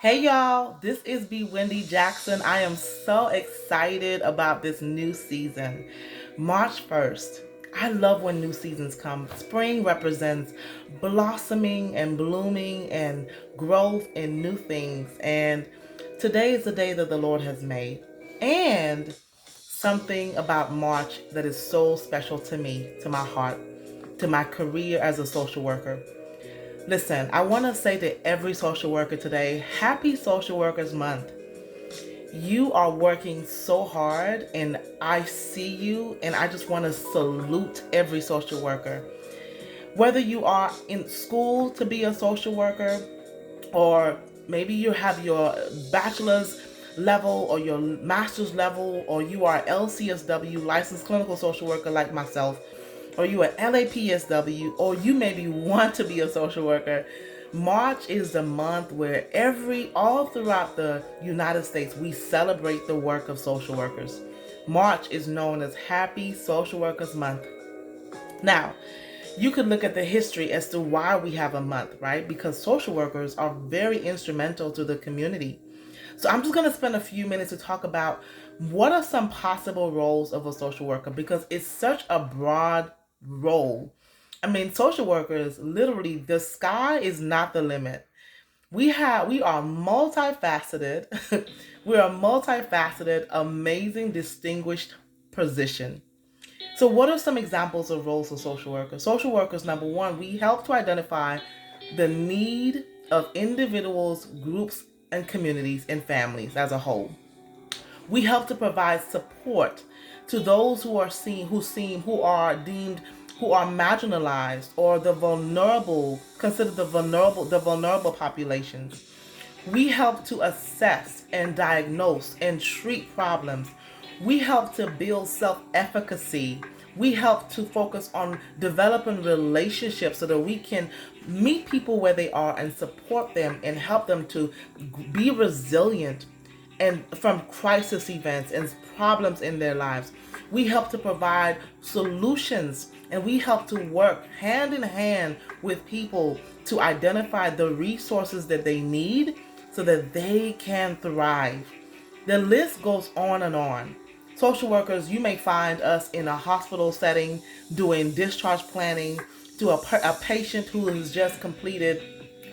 Hey y'all, this is Bewindi Jackson. I am so excited about this new season. March 1st. I love when new seasons come. Spring represents blossoming and blooming and growth and new things. And today is the day that the Lord has made. And something about March that is so special to me, to my heart, to my career as a social worker. Listen, I want to say to every social worker today, happy Social Workers Month. You are working so hard, and I see you, and I just want to salute every social worker. Whether you are in school to be a social worker, or maybe you have your bachelor's level or your master's level, or you are LCSW, licensed clinical social worker like myself, or you are LAPSW, or you maybe want to be a social worker. March is the month where all throughout the United States, we celebrate the work of social workers. March is known as Happy Social Workers Month. Now, you could look at the history as to why we have a month, right? Because social workers are very instrumental to the community. So I'm just going to spend a few minutes to talk about what are some possible roles of a social worker, because it's such a broad role. I mean, social workers, literally, the sky is not the limit. We are multifaceted. We are a multifaceted, amazing, distinguished position. So, what are some examples of roles of social workers? Social workers, number one, we help to identify the need of individuals, groups, and communities and families as a whole. We help to provide support to those who are marginalized, or the vulnerable, considered the vulnerable populations. We help to assess and diagnose and treat problems. We help to build self efficacy. We help to focus on developing relationships so that we can meet people where they are and support them and help them to be resilient and from crisis events and problems in their lives. We help to provide solutions, and we help to work hand in hand with people to identify the resources that they need so that they can thrive. The list goes on and on. Social workers, you may find us in a hospital setting doing discharge planning to a patient who has just completed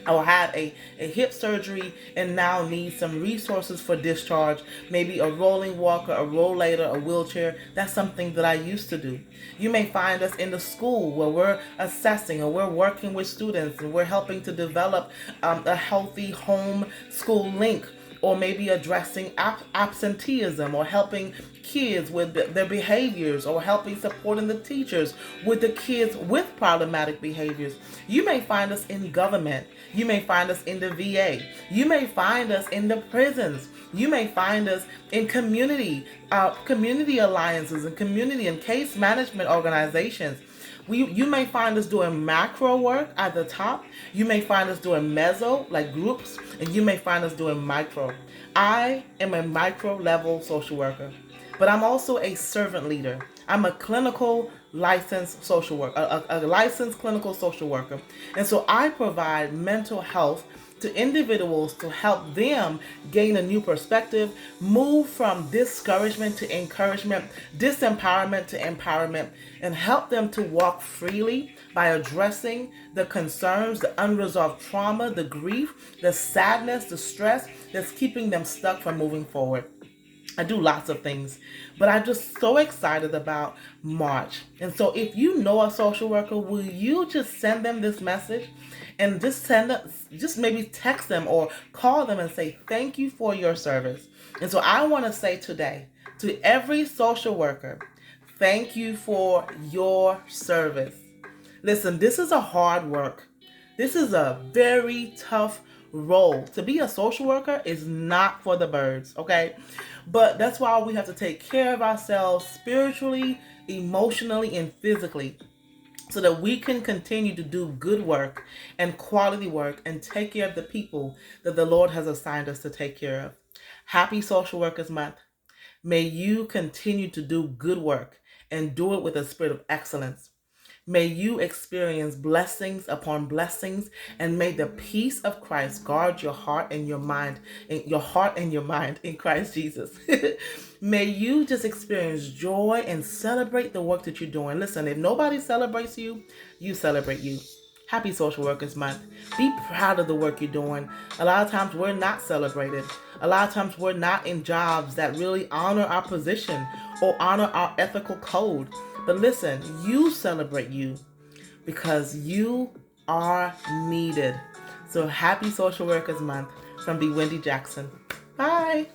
or had a hip surgery and now needs some resources for discharge, maybe a rolling walker, a rollator, a wheelchair. That's something that I used to do. You may find us in the school where we're assessing or we're working with students and we're helping to develop a healthy home school link, or maybe addressing absenteeism, or helping kids with their behaviors, or helping supporting the teachers with the kids with problematic behaviors. You may find us in government. You may find us in the VA. You may find us in the prisons. You may find us in community alliances and community and case management organizations. You may find us doing macro work at the top. You may find us doing meso, like groups, and you may find us doing micro. I am a micro level social worker, but I'm also a servant leader. I'm a clinical licensed social worker, a licensed clinical social worker. And so I provide mental health to individuals to help them gain a new perspective, move from discouragement to encouragement, disempowerment to empowerment, and help them to walk freely by addressing the concerns, the unresolved trauma, the grief, the sadness, the stress that's keeping them stuck from moving forward. I do lots of things, but I'm just so excited about March. And so if you know a social worker, will you just send them this message and just maybe text them or call them and say, thank you for your service. And so I want to say today to every social worker, thank you for your service. Listen, this is a hard work. This is a very tough role. To be a social worker is not for the birds, okay? But that's why we have to take care of ourselves spiritually, emotionally, and physically so that we can continue to do good work and quality work and take care of the people that the Lord has assigned us to take care of. Happy Social Workers Month. May you continue to do good work and do it with a spirit of excellence. May you experience blessings upon blessings, and may the peace of Christ guard your heart and your mind, in Christ Jesus. May you just experience joy and celebrate the work that you're doing. Listen, if nobody celebrates you, you celebrate you. Happy Social Workers Month. Be proud of the work you're doing. A lot of times we're not celebrated. A lot of times we're not in jobs that really honor our position or honor our ethical code. But listen, you celebrate you because you are needed. So happy Social Workers Month from Bewindi Jackson. Bye.